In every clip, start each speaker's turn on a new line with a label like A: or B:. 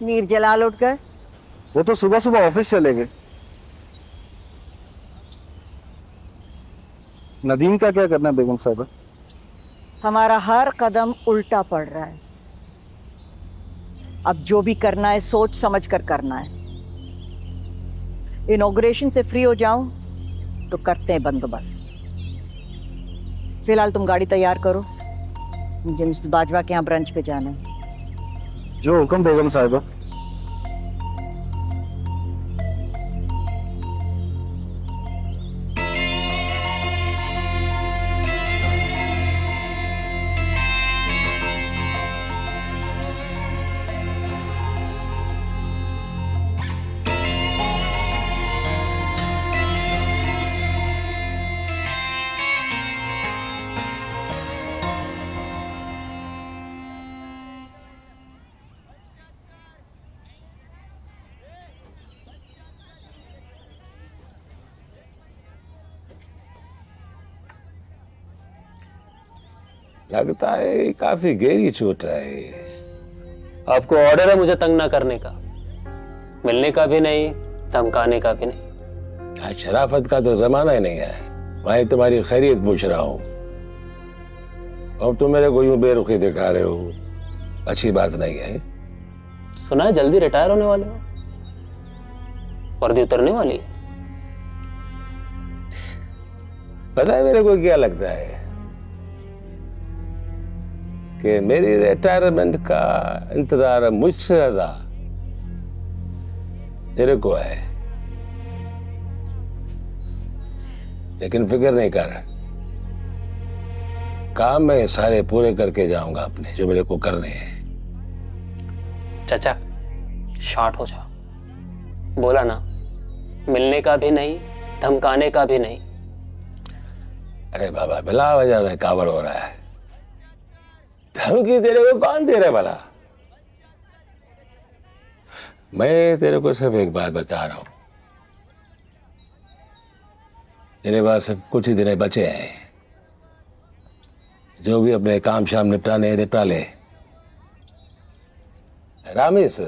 A: मीर जलाल उठ गए।
B: वो तो सुबह सुबह ऑफिस चले गए। नदीम का क्या करना है बेगम साहब?
A: हमारा हर कदम उल्टा पड़ रहा है। अब जो भी करना है सोच समझ कर करना है। इनॉग्रेशन से फ्री हो जाऊं तो करते हैं बंदोबस्त। फिलहाल तुम गाड़ी तैयार करो, मुझे मिसेस बाजवा के यहाँ ब्रंच पे जाना है।
B: जो हुक्म बेगम साहिबा।
C: लगता है काफी गहरी चोट है।
D: आपको ऑर्डर है मुझे तंग ना करने का, मिलने का भी नहीं, धमकाने का भी नहीं।
C: आज शराफत का तो जमाना ही नहीं है। मैं तुम्हारी खैरियत पूछ रहा हूँ और तुम मेरे को यूं बेरुखी दिखा रहे हो, अच्छी बात नहीं है।
D: सुना है जल्दी रिटायर होने वाले हो, वर्दी उतरने वाली है।
C: पता है मेरे को क्या लगता है कि मेरी रिटायरमेंट का इंतजार मुझसे ज्यादा तेरे को है। लेकिन फिक्र नहीं कर, काम मैं सारे पूरे करके जाऊंगा अपने, जो मेरे को करने हैं।
D: चाचा शॉर्ट हो जाओ, बोला ना, मिलने का भी नहीं, धमकाने का भी नहीं।
C: अरे बाबा बिला वजह में कावड़ हो रहा है। धमकी तेरे को कौन दे रहा है भला? मैं तेरे को सिर्फ एक बात बता रहा हूं, तेरे पास सिर्फ कुछ ही दिन बचे हैं। जो भी अपने काम शाम निपटाने निपटा ले। रामेश,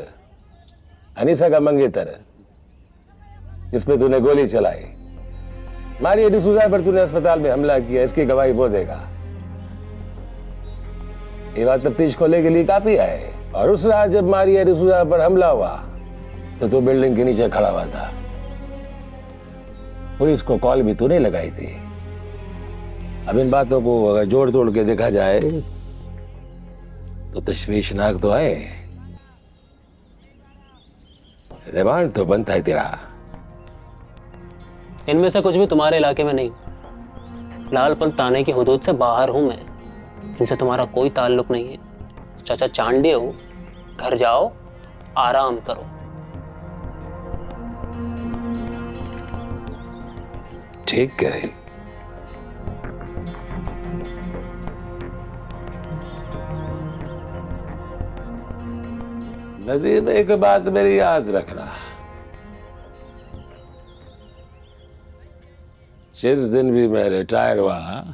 C: अनीसा का मंगेतर जिसपे तूने गोली चलाई, मारिया डिसूजा पर तूने अस्पताल में हमला किया, इसकी गवाही वो देगा। ये बात तफ्तीश खोलने के लिए काफी है। और उस रात जब मारिया डिसूजा पर हमला हुआ तो तू बिल्डिंग के नीचे खड़ा हुआ था। पुलिस को कॉल भी तूने लगाई थी। अब इन बातों को अगर जोड़ तोड़ के देखा जाए तो तशवीशनाक तो है। रिमांड तो बनता है तेरा।
D: इनमें से कुछ भी तुम्हारे इलाके में नहीं। लाल पल थाने की हुदूद से बाहर हूं मैं, इनसे तुम्हारा कोई ताल्लुक नहीं है। चाचा चांडे हो, घर जाओ, आराम करो।
C: ठीक है। नदीम, एक बात मेरी याद रखना, जिस दिन भी मैं रिटायर हुआ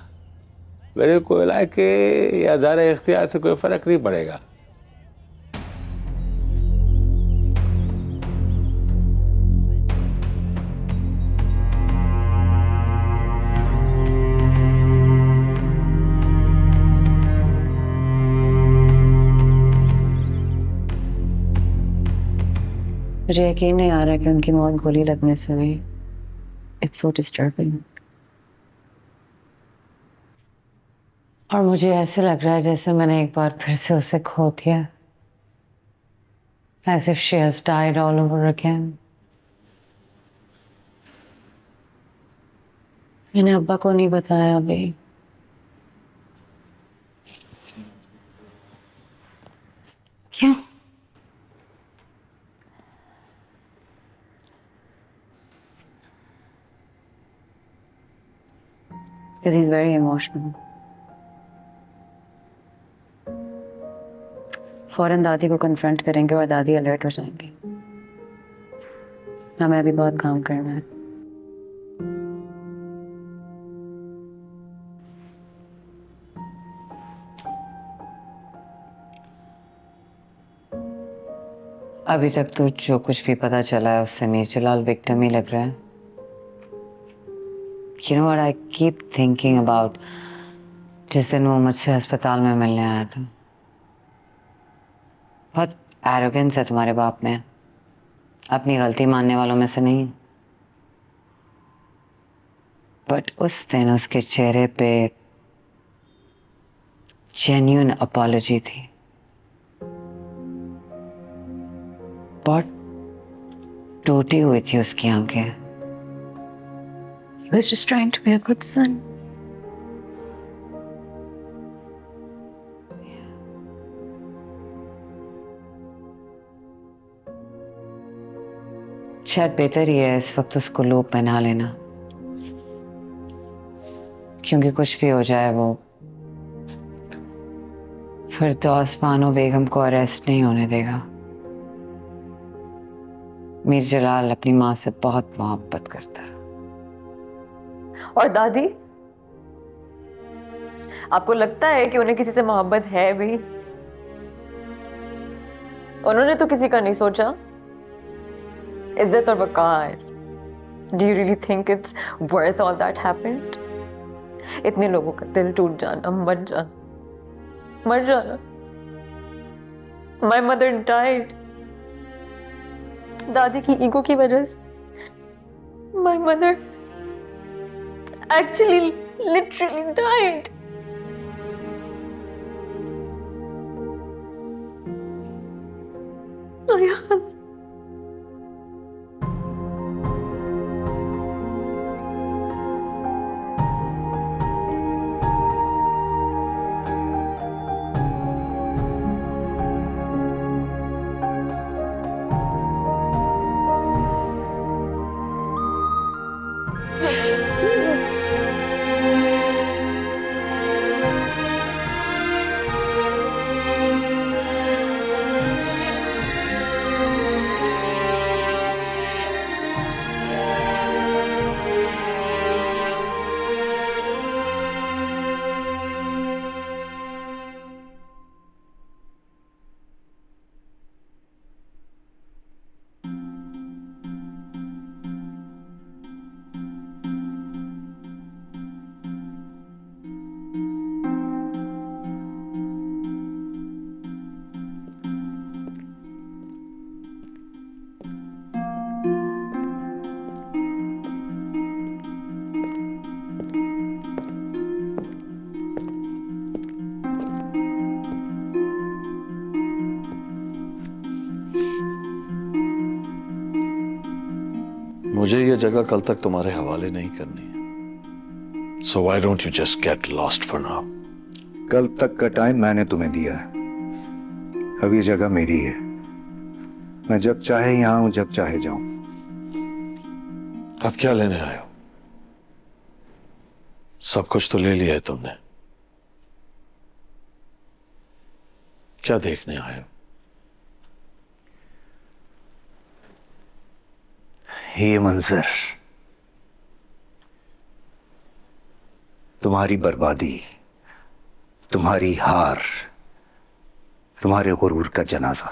C: मेरे को इलाके या दायरे इख्तियार से कोई फर्क नहीं पड़ेगा।
E: मुझे यकीन नहीं आ रहा कि उनकी मौत गोली लगने से हुई। It's so disturbing. और मुझे ऐसे लग रहा है जैसे मैंने एक बार फिर से उसे खो दिया। As if she has died all over again. मैंने अब्बा को नहीं बताया अभी। क्यों? Because he's very emotional. फौरन दादी को कन्फ्रंट करेंगे और दादी अलर्ट हो जाएंगी। हमें अभी बहुत काम करना है। अभी तक तो जो कुछ भी पता चला है उससे मीरजलाल विक्टिम ही लग रहा है। You know what I keep thinking about जिस दिन वो मुझसे अस्पताल में मिलने आया था। बहुत एरोगेंस है तुम्हारे बाप में, अपनी गलती मानने वालों में से नहीं। बट उस दिन उसके चेहरे पे जेन्युइन अपॉलजी थी। बहुत टूटी हुई थी उसकी आंखें।
F: He was just trying to be a good son.
E: शायद बेहतर ही है इस वक्त उसको लूप में ना लेना, क्योंकि कुछ भी हो जाए वो फिरदौस बानो बेगम को अरेस्ट नहीं होने देगा। मीरजलाल अपनी माँ से बहुत मोहब्बत करता है।
F: और दादी, आपको लगता है कि उन्हें किसी से मोहब्बत है भी? उन्होंने तो किसी का नहीं सोचा। इज्जत और वकार, Do you really think it's worth all that happened? इतने लोगों का दिल टूट जाना, मर जाना। My mother died दादी की ईगो की वजह से। My mother actually literally died. और यहाँ
G: मुझे ये जगह कल तक तुम्हारे हवाले नहीं करनी है। So why don't you just get lost for now?
H: कल तक का टाइम मैंने तुम्हें दिया है, अब ये जगह मेरी है। मैं जब चाहे यहाँ आऊं, जब चाहे जाऊं।
G: अब क्या लेने आए हो? सब कुछ तो ले लिया है तुमने, क्या देखने आए हो?
H: ये मंजर, तुम्हारी बर्बादी, तुम्हारी हार, तुम्हारे गुरूर का जनाजा।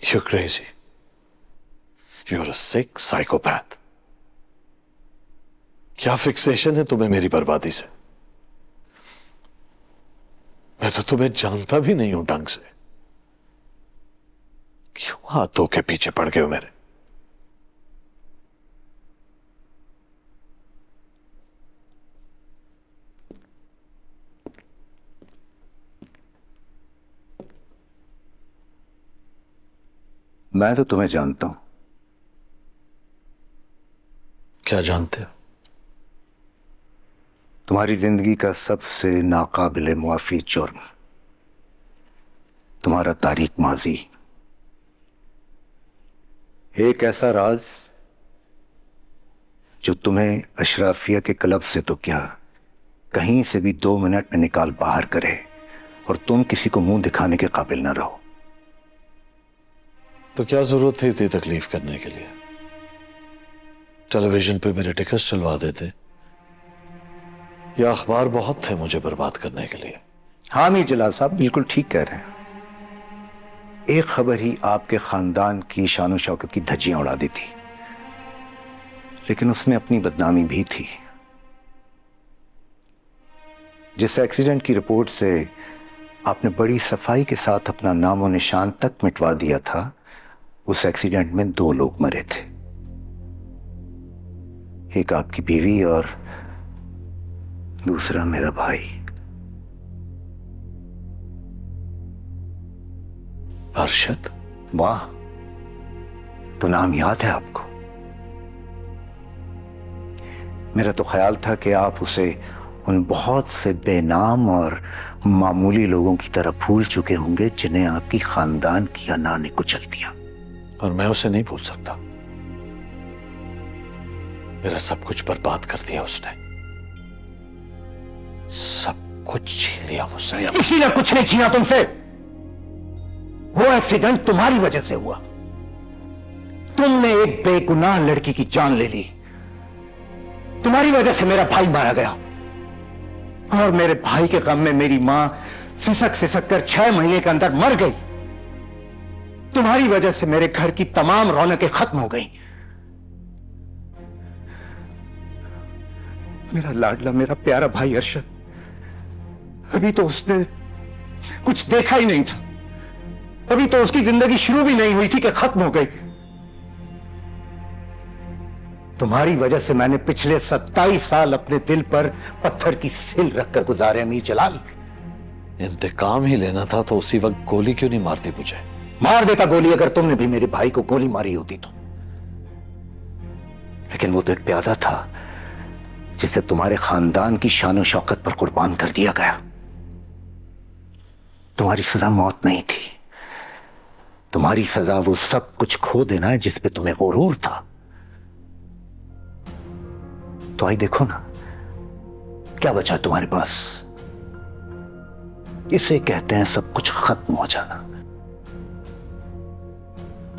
G: You're crazy. You're a sick psychopath. क्या फिक्सेशन है तुम्हें मेरी बर्बादी से? मैं तो तुम्हें जानता भी नहीं हूं ढंग से। क्यों हाथों के पीछे पड़ गए हो मेरे?
H: मैं तो तुम्हें जानता हूं।
G: क्या जानते हो?
H: तुम्हारी जिंदगी का सबसे नाकाबिले मुआफी जुर्म, तुम्हारा तारीख माजी। एक ऐसा राज जो तुम्हें अशराफिया के क्लब से तो क्या, कहीं से भी 2 मिनट में निकाल बाहर करे और तुम किसी को मुंह दिखाने के काबिल ना रहो।
G: तो क्या जरूरत थी इतनी तकलीफ करने के लिए? टेलीविजन पे मेरे टिकट्स चलवा देते, या अखबार बहुत थे मुझे बर्बाद करने के लिए।
H: हाँ मीर जलाल साहब बिल्कुल ठीक कह रहे हैं। एक खबर ही आपके खानदान की शान शौकत की धज्जियां उड़ा दी थी, लेकिन उसमें अपनी बदनामी भी थी। जिस एक्सीडेंट की रिपोर्ट से आपने बड़ी सफाई के साथ अपना नामो निशान तक मिटवा दिया था, उस एक्सीडेंट में 2 लोग मरे थे, एक आपकी बीवी और दूसरा मेरा भाई।
G: अरशद?
H: वाह, तो नाम याद है आपको। मेरा तो ख्याल था कि आप उसे उन बहुत से बेनाम और मामूली लोगों की तरह भूल चुके होंगे जिन्हें आपकी खानदान की अना ने कुचल दिया।
G: और मैं उसे नहीं भूल सकता। मेरा सब कुछ बर्बाद कर दिया उसने, सब कुछ छीन लिया मुझसे।
H: किसी ने कुछ नहीं छीना तुमसे। वो एक्सीडेंट तुम्हारी वजह से हुआ। तुमने एक बेगुनाह लड़की की जान ले ली। तुम्हारी वजह से मेरा भाई मारा गया, और मेरे भाई के गम में मेरी मां सिसक सिसक कर 6 महीने के अंदर मर गई। तुम्हारी वजह से मेरे घर की तमाम रौनकें खत्म हो गई। मेरा लाडला, मेरा प्यारा भाई अरशद, अभी तो उसने कुछ देखा ही नहीं था। अभी तो उसकी जिंदगी शुरू भी नहीं हुई थी कि खत्म हो गई। तुम्हारी वजह से मैंने पिछले 27 साल अपने दिल पर पत्थर की सिल रखकर गुजारे। अमीर जलाल,
G: इंतकाम ही लेना था तो उसी वक्त गोली क्यों नहीं मारती मुझे?
H: मार देता गोली अगर तुमने भी मेरे भाई को गोली मारी होती तो। लेकिन वो तो एक प्यादा था जिसे तुम्हारे खानदान की शान शौकत पर कुर्बान कर दिया गया। तुम्हारी सजा मौत नहीं थी, तुम्हारी सजा वो सब कुछ खो देना है जिस पे तुम्हें गुरूर था। तो आई देखो ना, क्या बचा तुम्हारे पास? इसे कहते हैं सब कुछ खत्म हो जाना।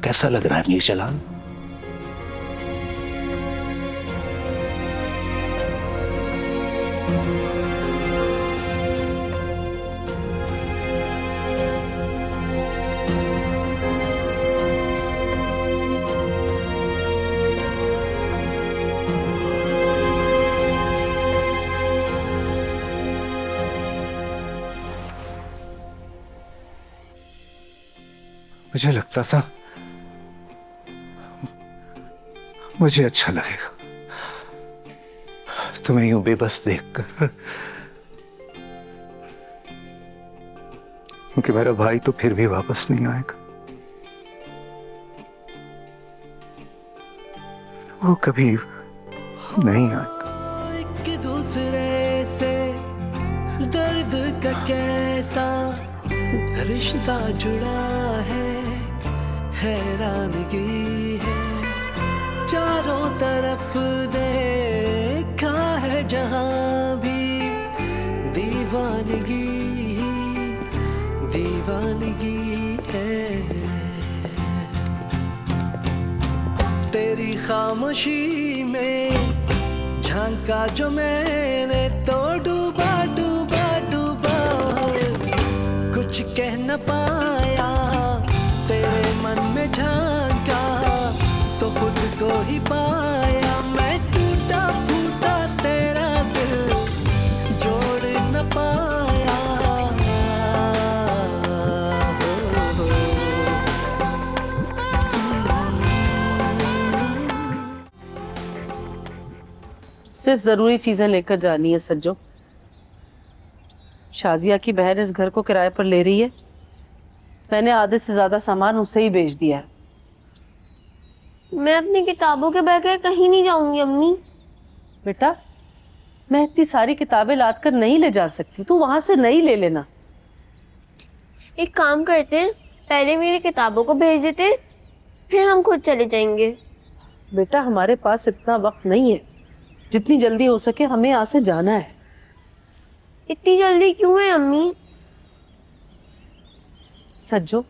H: कैसा लग रहा है मीर जलाल? मुझे लगता था मुझे अच्छा लगेगा तुम्हें यूं बेबस देखकर, क्योंकि मेरा भाई तो फिर भी वापस नहीं आएगा। वो कभी नहीं आएगा।
I: एक दूसरे से दर्द का कैसा रिश्ता जुड़ा है, हैरानगी है। चारों तरफ देखा है जहां भी दीवानगी दीवानगी है। तेरी खामोशी में झांका जो मैंने तो डूबा डूबा डूबा, कुछ कह न पाया। तेरे मन में झांका तो खुद को ही पाया। मैं टूटा फूटा तेरा दिल जोड़ न पाया।
J: सिर्फ जरूरी चीजें लेकर जानी है सज्जो। शाजिया की बहन इस घर को किराए पर ले रही है। मैंने आधे से ज्यादा सामान उसे ही बेच दिया है।
K: मैं अपनी किताबों के बगैर कहीं नहीं जाऊंगी अम्मी।
J: बेटा, मैं इतनी सारी किताबें लाद कर नहीं ले जा सकती, तू वहां से नहीं ले लेना।
K: एक काम करते हैं, पहले मेरी किताबों को भेज देते हैं, फिर हम खुद चले जाएंगे।
J: बेटा, हमारे पास इतना वक्त नहीं है। जितनी जल्दी हो सके हमें यहाँ से जाना है।
K: इतनी जल्दी क्यों है अम्मी?
J: सज्जो,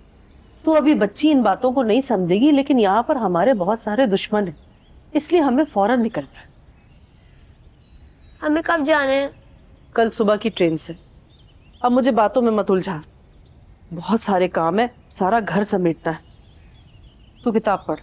J: तू अभी बच्ची इन बातों को नहीं समझेगी, लेकिन यहाँ पर हमारे बहुत सारे दुश्मन हैं, इसलिए हमें फौरन निकलना है।
K: हमें कब जाना है?
J: कल सुबह की ट्रेन से। अब मुझे बातों में मत उलझा, बहुत सारे काम है, सारा घर समेटना है। तू किताब पढ़।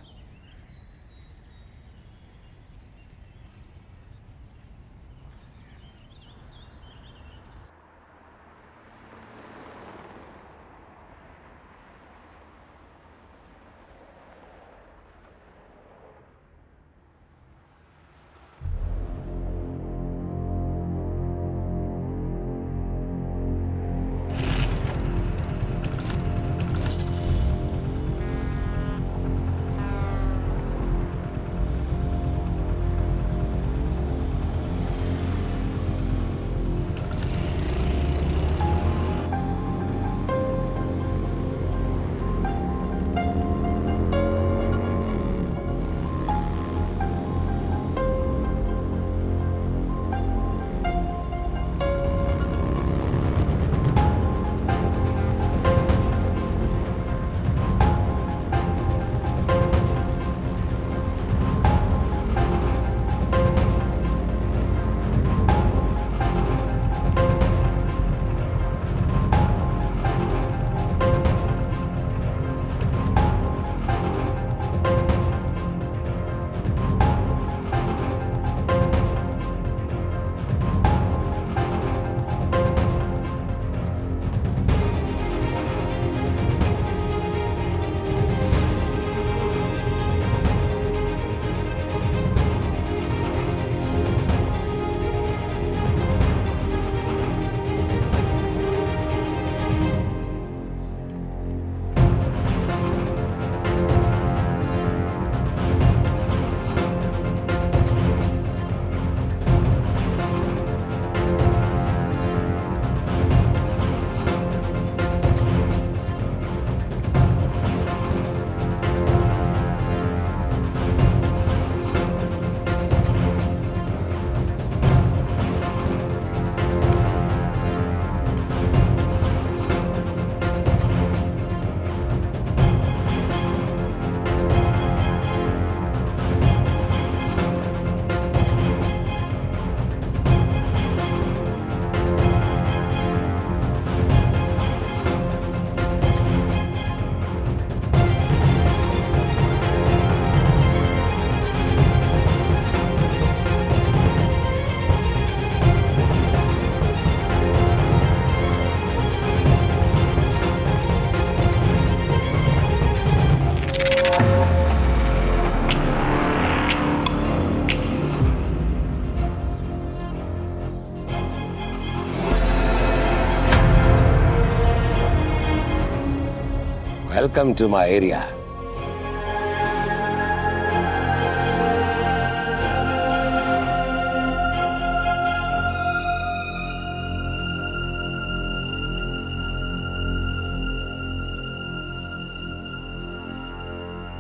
C: Welcome to my area.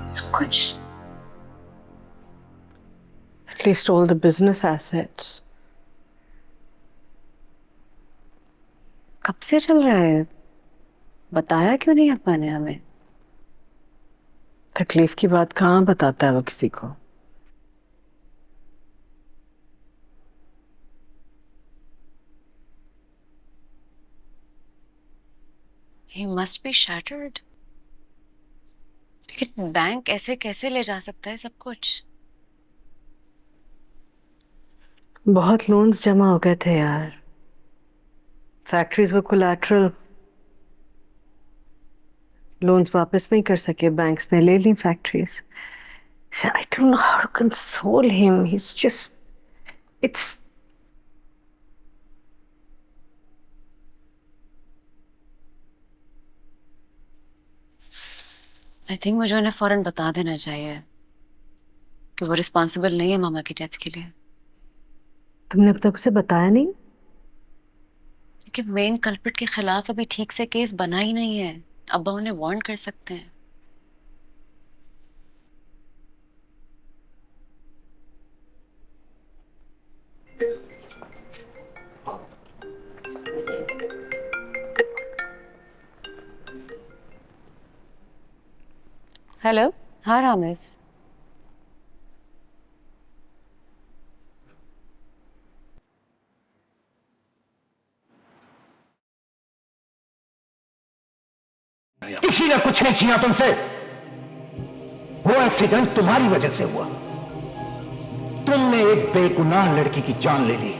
E: सब कुछ।
J: At least all the business assets.
E: कब से चल रहा है? बताया क्यों नहीं अपा ने हमें?
J: तकलीफ की बात कहाँ बताता है वो किसी को?
E: He must be shattered. लेकिन बैंक ऐसे कैसे ले जा सकता है सब कुछ?
J: बहुत लोन्स जमा हो गए थे यार। फैक्ट्रीज वो कोलैटरल, लोन्स वापस नहीं कर सके, बैंक्स ने ले ली factories. I don't know how to console him. He's just, it's
E: I think मुझे उन्हें फौरन बता देना चाहिए कि वो रिस्पॉन्सिबल नहीं है मामा की डेथ के लिए।
J: तुमने अब तक उसे बताया नहीं?
E: क्योंकि मेन कल्प्रिट के खिलाफ अभी ठीक से केस बना ही नहीं है। अब्बा उन्हें वार्न कर सकते हैं। हेलो, हाँ रामेश।
H: किसी ने कुछ नहीं छीना तुमसे। वो एक्सीडेंट तुम्हारी वजह से हुआ। तुमने एक बेगुनाह लड़की की जान ले ली।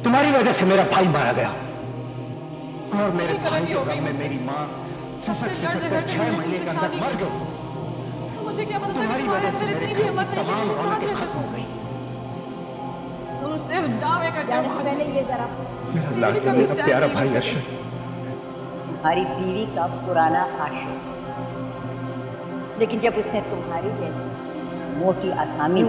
H: तुम्हारी वजह से मेरा भाई मारा गया और मेरे भाई के घर में मेरी माँ सबसे 6 महीने के अंदर मर गई।
F: मुझे क्या पता था
H: तुम्हारी
F: कि
H: वजह
F: तुम्हारे
H: से
F: अंदर
H: मेरे
F: इतनी भी हिम्मत नहीं
H: तमाम
F: कि तुम साथ
H: रौनकें
F: रह
H: खत्म हो
F: सको।
H: गई।
F: तुम सिर्फ दावे करते
A: जाने
F: हो।
A: से पहले ये जरा
H: मेरा लाडला मेरा प्यारा भाई अर्शद
A: तुम्हारी बीवी का पुराना आशिक था। लेकिन जब उसने तुम्हारी जैसी मोटी आसामी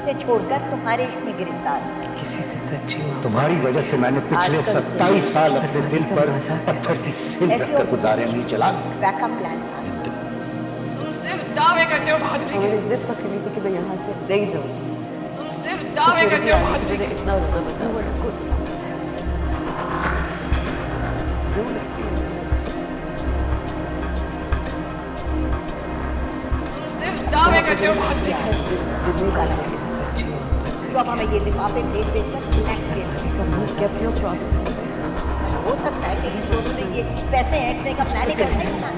A: उसे छोड़कर तुम्हारे इश्क में गिरफ्तार किया।
J: किसी से सच्ची
H: तुम्हारी वजह से मैंने पिछले
A: आजकल
H: 27 साल अपने दिल पर पत्थर की सील रखकर गुजारे नहीं चला।
A: बैकअप प्लान था।
F: तुम सिर्फ दावे करते हो बहादुरी के। जिद पकड़ी थी कि मैं यहाँ से नहीं जाऊँ। तुम सिर्फ दावे करते हो बहादुरी के। इतना रोना बचा। तुम सिर्फ दावे करते हो बहादुरी के।
A: जो अब हमें ये लिफाफे देख देख कर हो सकता है कि इन दोनों ने ये पैसे ऐंठने का प्लान ही करने का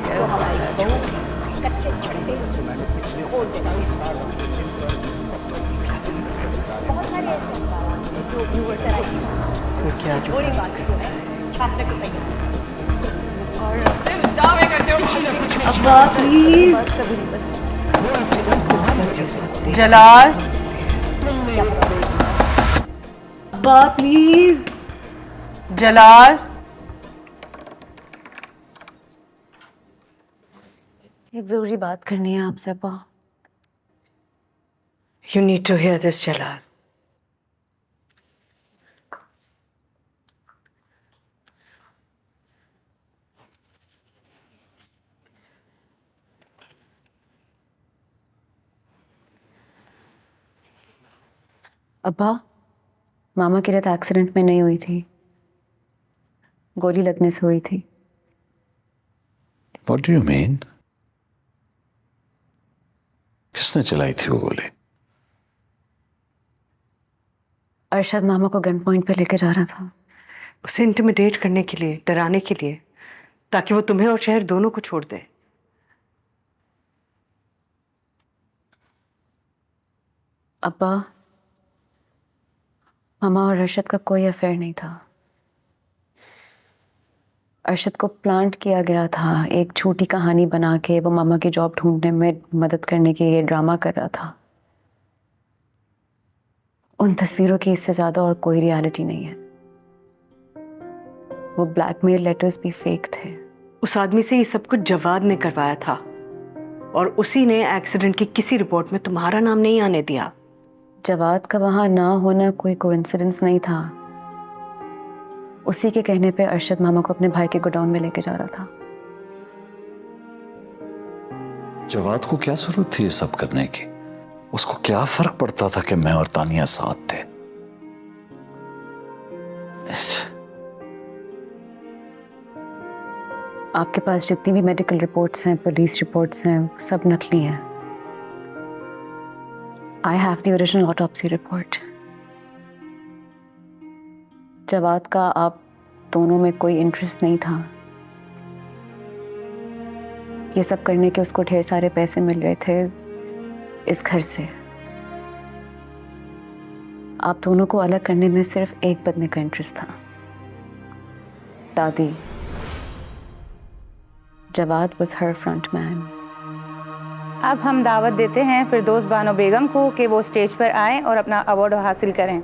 A: तो हमारी बहू कच्चे छड़के खोल देगा। बहुत सारे ऐसे अखबार हैं जो इस तरह की छोरी बात जो है छापने को तैयार।
F: सिर्फ दावे करते हो।
J: अब्बा प्लीज। जलाल अब्बा प्लीज। जलाल
E: एक जरूरी बात करनी है आपसे अब्बा।
J: You need to hear this Jalal.
E: अब्बा, मामा की डेथ एक्सीडेंट में नहीं हुई थी, गोली लगने से हुई थी।
G: What do you mean? किसने चलाई थी वो गोली?
E: अरशद मामा को गन पॉइंट पे लेके जा रहा था।
J: उसे इंटिमिडेट करने के लिए, डराने के लिए, ताकि वो तुम्हें और शहर दोनों को छोड़ दे।
E: अब्बा, मामा और अरशद का कोई अफेयर नहीं था। अरशद को प्लांट किया गया था, एक झूठी कहानी बना के वो मामा की जॉब ढूंढने में मदद करने के लिए ड्रामा कर रहा था। उन तस्वीरों की इससे ज्यादा और कोई रियलिटी नहीं है। वो ब्लैकमेल लेटर्स भी फेक थे।
J: उस आदमी से ये सब कुछ जवाद ने करवाया था और उसी ने एक्सीडेंट की किसी रिपोर्ट में तुम्हारा नाम नहीं आने दिया।
E: जवाद का वहां ना होना कोई कोइंसिडेंस नहीं था। उसी के कहने पे अरशद मामा को अपने भाई के गोडाउन में लेके जा रहा था।
G: जवाद को क्या जरूरत थी ये सब करने की? उसको क्या फर्क पड़ता था कि मैं और तानिया साथ थे?
E: आपके पास जितनी भी मेडिकल रिपोर्ट्स हैं, पुलिस रिपोर्ट्स हैं, वो सब नकली हैं। I have the original autopsy report. Jawad का आप दोनों में कोई इंटरेस्ट नहीं था। ये सब करने के उसको ढेर सारे पैसे मिल रहे थे इस घर से। आप दोनों को अलग करने में सिर्फ एक बंदे का इंटरेस्ट था, दादी। Jawad was her front man।
L: अब हम दावत देते हैं फिरदौस बानो बेगम को कि वो स्टेज पर आएं और अपना अवार्ड हासिल करें।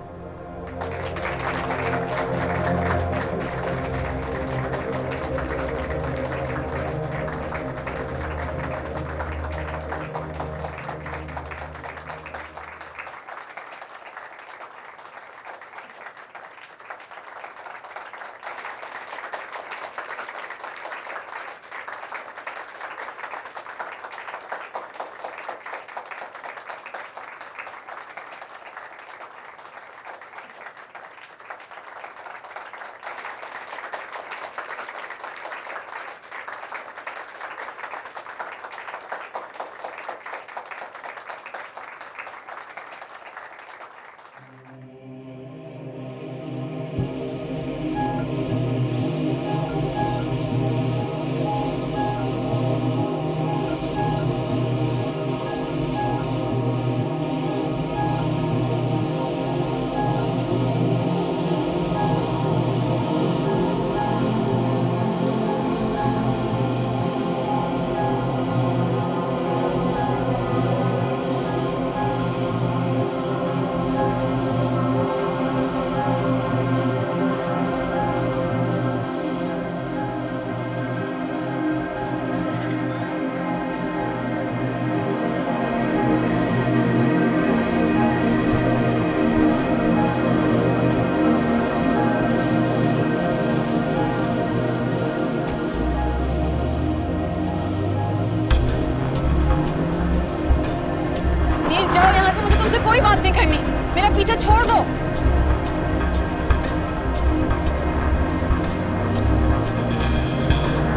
E: कोई बात नहीं करनी, मेरा पीछा छोड़ दो।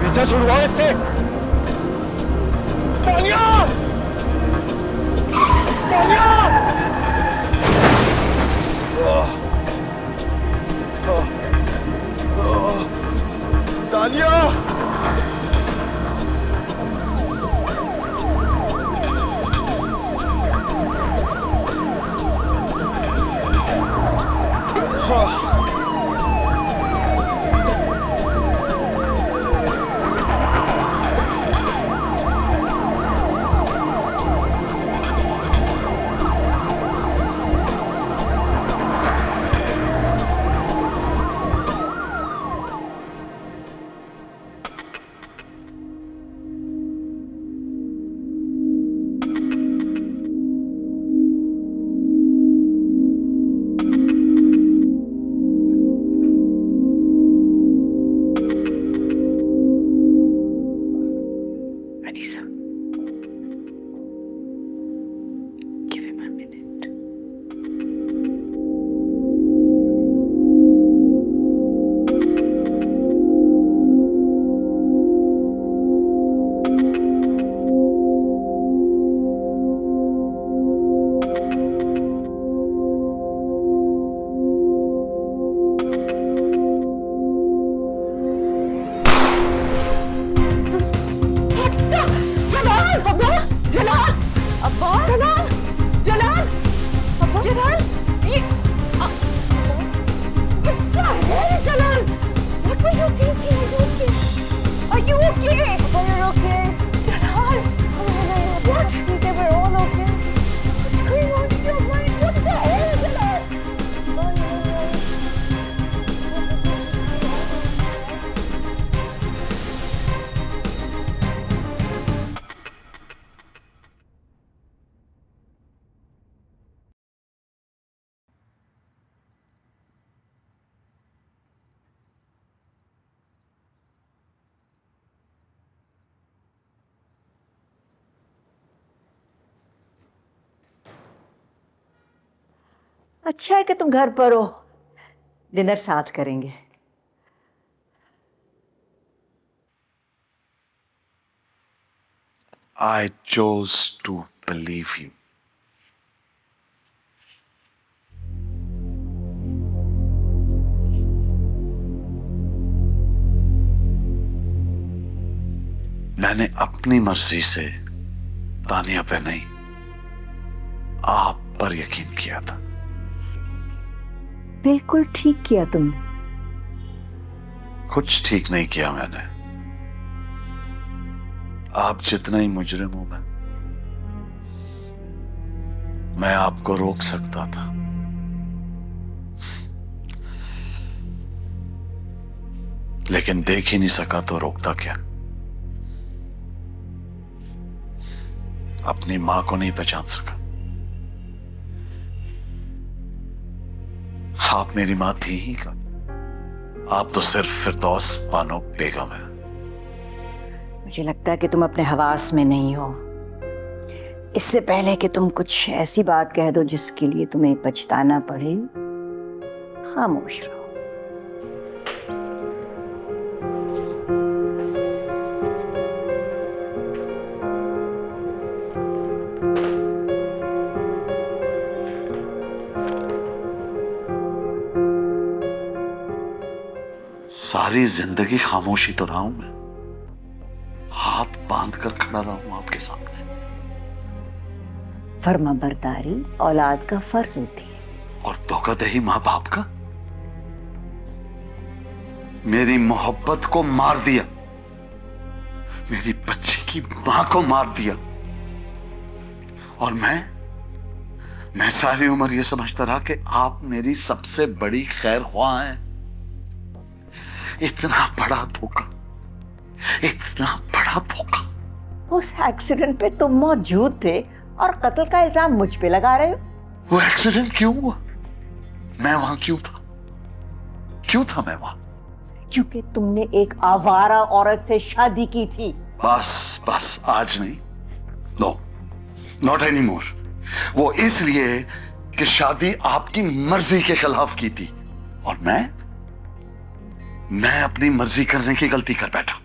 B: पीछा छुड़वाओ इससे। Tania! Tania! Tania!
J: Anisa, give him a minute.
A: अच्छा है कि तुम घर पर हो, डिनर साथ करेंगे।
G: I chose to believe you. मैंने अपनी मर्जी से तानिया पे नहीं, आप पर यकीन किया था।
A: बिल्कुल ठीक किया तुमने।
G: कुछ ठीक नहीं किया मैंने। आप जितना ही मुजरिम हो मैं आपको रोक सकता था, लेकिन देख ही नहीं सका तो रोकता क्या। अपनी मां को नहीं पहचान सका। आप मेरी मां थी ही का। आप तो सिर्फ फिरदौस बानो बेगम है।
A: मुझे लगता है कि तुम अपने हवास में नहीं हो। इससे पहले कि तुम कुछ ऐसी बात कह दो जिसके लिए तुम्हें पछताना पड़े, खामोश रहो।
G: सारी जिंदगी खामोशी तो रहा हूं मैं, हाथ बांध कर खड़ा रहा हूं आपके सामने।
A: फर्माबरदारी औलाद का फर्ज होती है।
G: और धोखाधड़ी मां बाप का। मेरी मोहब्बत को मार दिया, मेरी बच्ची की मां को मार दिया, और मैं सारी उम्र ये समझता रहा कि आप मेरी सबसे बड़ी खैर ख्वाह हैं। इतना बड़ा धोखा, इतना बड़ा धोखा।
A: उस एक्सीडेंट पे तुम मौजूद थे और कत्ल का इल्जाम मुझ पे लगा रहे हो।
G: वो एक्सीडेंट क्यों हुआ? मैं वहां क्यों था? क्यों था मैं वहां?
A: क्योंकि तुमने एक आवारा औरत से शादी की थी।
G: बस बस, आज नहीं। No, not any more. वो इसलिए कि शादी आपकी मर्जी के खिलाफ की थी और मैं अपनी मर्जी करने की गलती कर बैठा।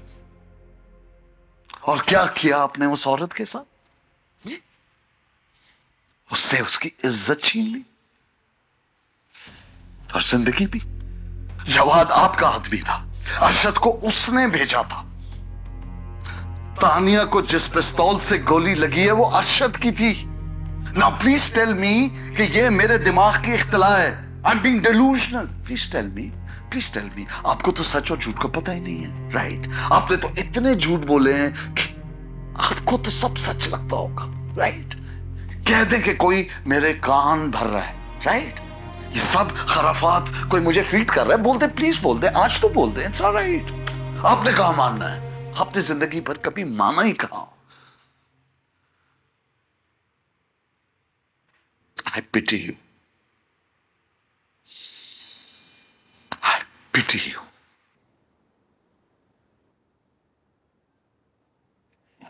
G: और क्या किया आपने उस औरत के साथ? उससे उसकी इज्जत छीन ली और जिंदगी भी। जवाद आपका आदमी था, अरशद को उसने भेजा था। तानिया को जिस पिस्तौल से गोली लगी है वो अरशद की थी। नाउ प्लीज टेल मी कि ये मेरे दिमाग की इख्तिला है। I am being delusional. Please tell me, please tell me. आपको तो सच और झूठ का पता ही नहीं है, राइट? आपने तो इतने झूठ बोले हैं कि आपको तो सब सच लगता होगा, राइट? कह दें कि कोई मेरे कान भर रहा है, राइट? ये सब खराफात कोई मुझे फीड कर रहा है। बोलते, प्लीज बोल दे, आज तो बोल दे, इट्स ऑलराइट। आपने कहा मानना है? आपने जिंदगी भर कभी माना ही कहा? I pity you. I pity you.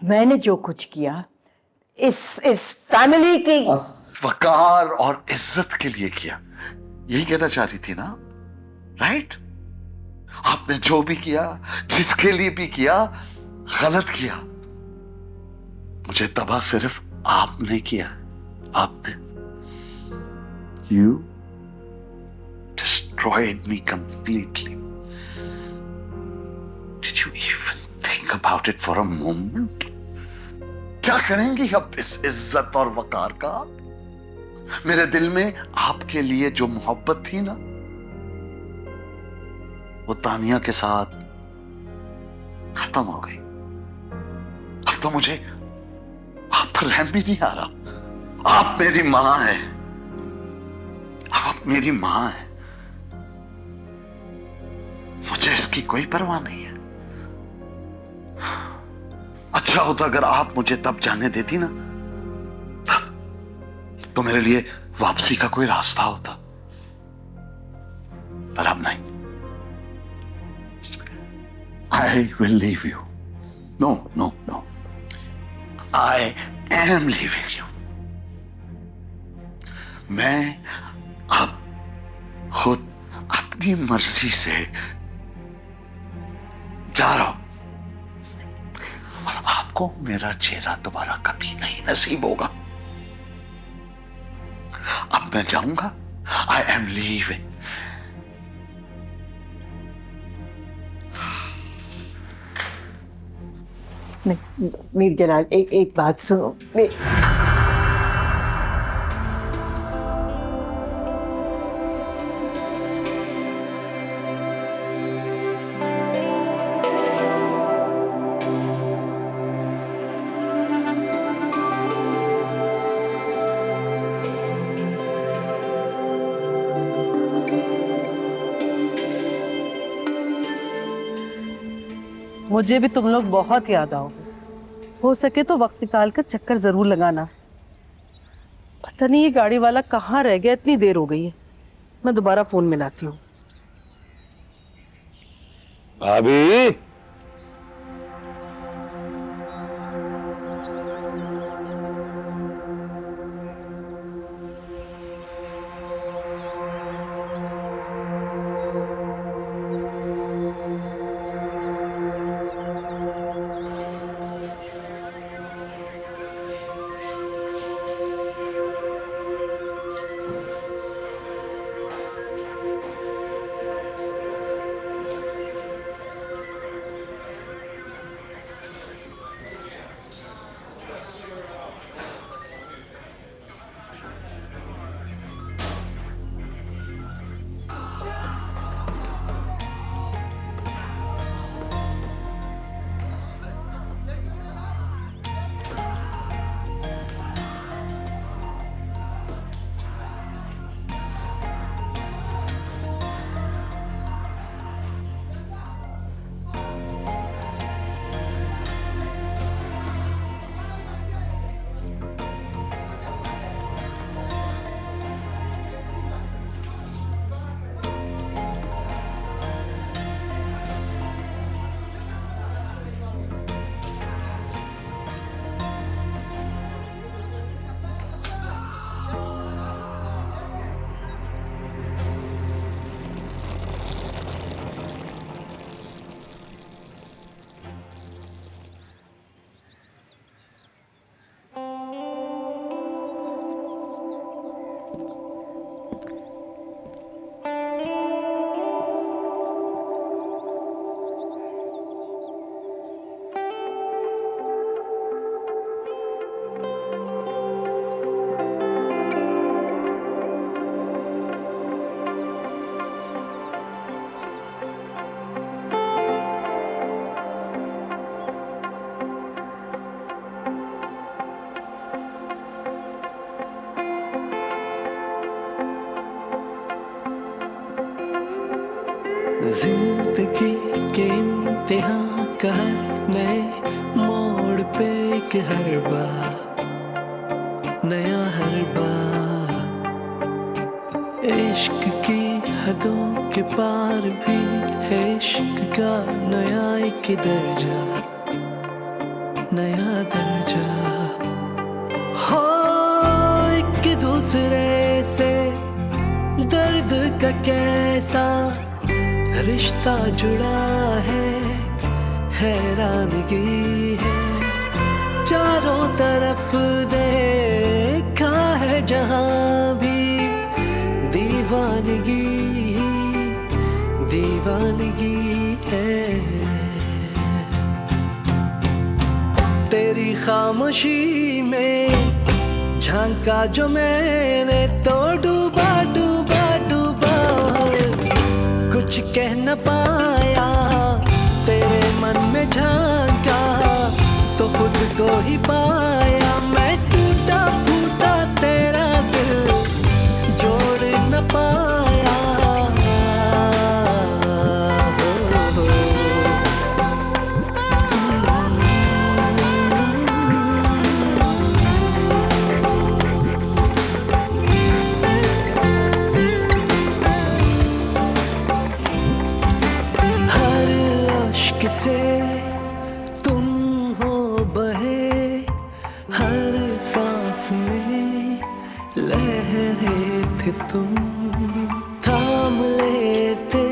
A: मैंने जो कुछ किया इस फैमिली की
G: वकार और इज्जत के लिए किया, यही कहना चाह रही थी ना, राइट? आपने जो भी किया, जिसके लिए भी किया, गलत किया। मुझे तबाह सिर्फ आपने किया, आपने। You destroyed me completely. Did you even think about it for a moment? क्या करेंगी अब इस इज्जत और वकार का? मेरे दिल में आपके लिए जो मोहब्बत थी ना, वो तानिया के साथ खत्म हो गई। अब तो मुझे आप पर रहम भी नहीं आ रहा। आप मेरी मां है, आप मेरी मां है। मुझे इसकी कोई परवाह नहीं है। अच्छा होता अगर आप मुझे तब जाने देती ना, तब तो मेरे लिए वापसी का कोई रास्ता होता, पर अब नहीं। I will leave you. No, no, no. I am leaving you. मैं अब खुद अपनी मर्जी से जा रहा हूं और आपको मेरा चेहरा दोबारा कभी नहीं नसीब होगा। अब मैं जाऊंगा। I am leaving.
J: नहीं, मीर जलाल, एक बात सुनो। मुझे भी तुम लोग बहुत याद आओगे। हो सके तो वक्त निकाल कर चक्कर जरूर लगाना। पता नहीं ये गाड़ी वाला कहाँ रह गया, इतनी देर हो गई है। मैं दोबारा फोन मिलाती हूँ।
C: भाभी,
I: जिंदगी के इम्तिहान का हर नए मोड़ पे एक हर बार नया हर बार इश्क की हदों के पार भी है इश्क का नया एक दर्जा नया दर्जा हो एक दूसरे से दर्द का कैसा रिश्ता जुड़ा है हैरानगी है चारों तरफ देखा है जहां भी दीवानगी दीवानगी है तेरी खामोशी में झांका जो मैंने तो डूबा डूबा डूबा कुछ कह न पाया तेरे मन में झांका तो खुद को ही पाया मैं टूटा फूटा तेरा दिल जोड़ न पाया से तुम हो बहे हर सांस में लहरे थे तुम थाम लेते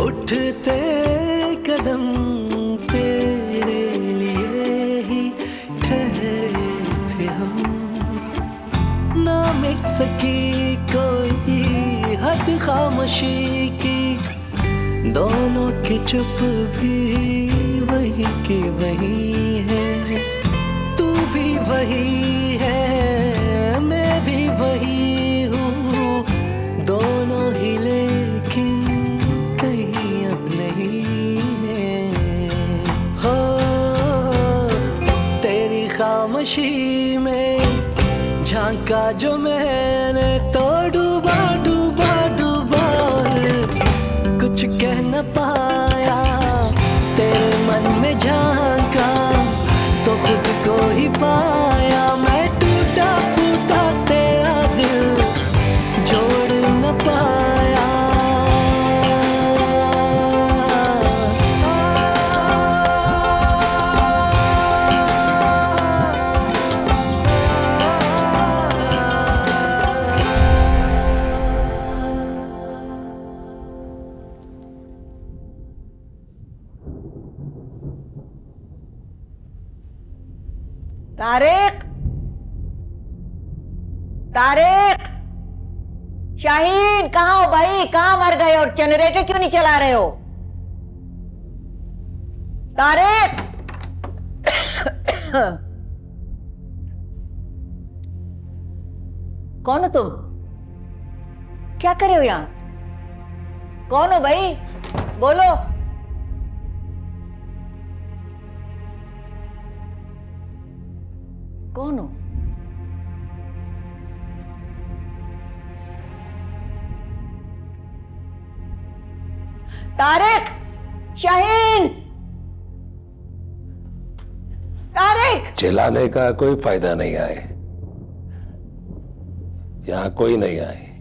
I: उठते कदम तेरे लिए ही ठहरे थे हम ना मिट सकी कोई हद खामोशी की दोनों की चुप भी वही की वही है तू भी वही है मैं भी वही हूँ दोनों ही लेकिन कहीं अब नहीं है हो तेरी खामोशी में झांका जो मैंने तो डूबा डूबा डूबा कुछ कह न पाया तेरे मन में झांका तो खुद को ही पाया मैं टूटा फूटा तेरा दिल जोड़ न पाया
A: तारिक तारिक शाहीन कहाँ हो भाई कहाँ मर गए और जनरेटर क्यों नहीं चला रहे हो तारिक कौन हो तुम क्या कर रहे हो यहां कौन हो भाई बोलो कौन हो तारिक शाहीन तारिक
C: चिल्लाने का कोई फायदा नहीं आए यहां कोई नहीं आए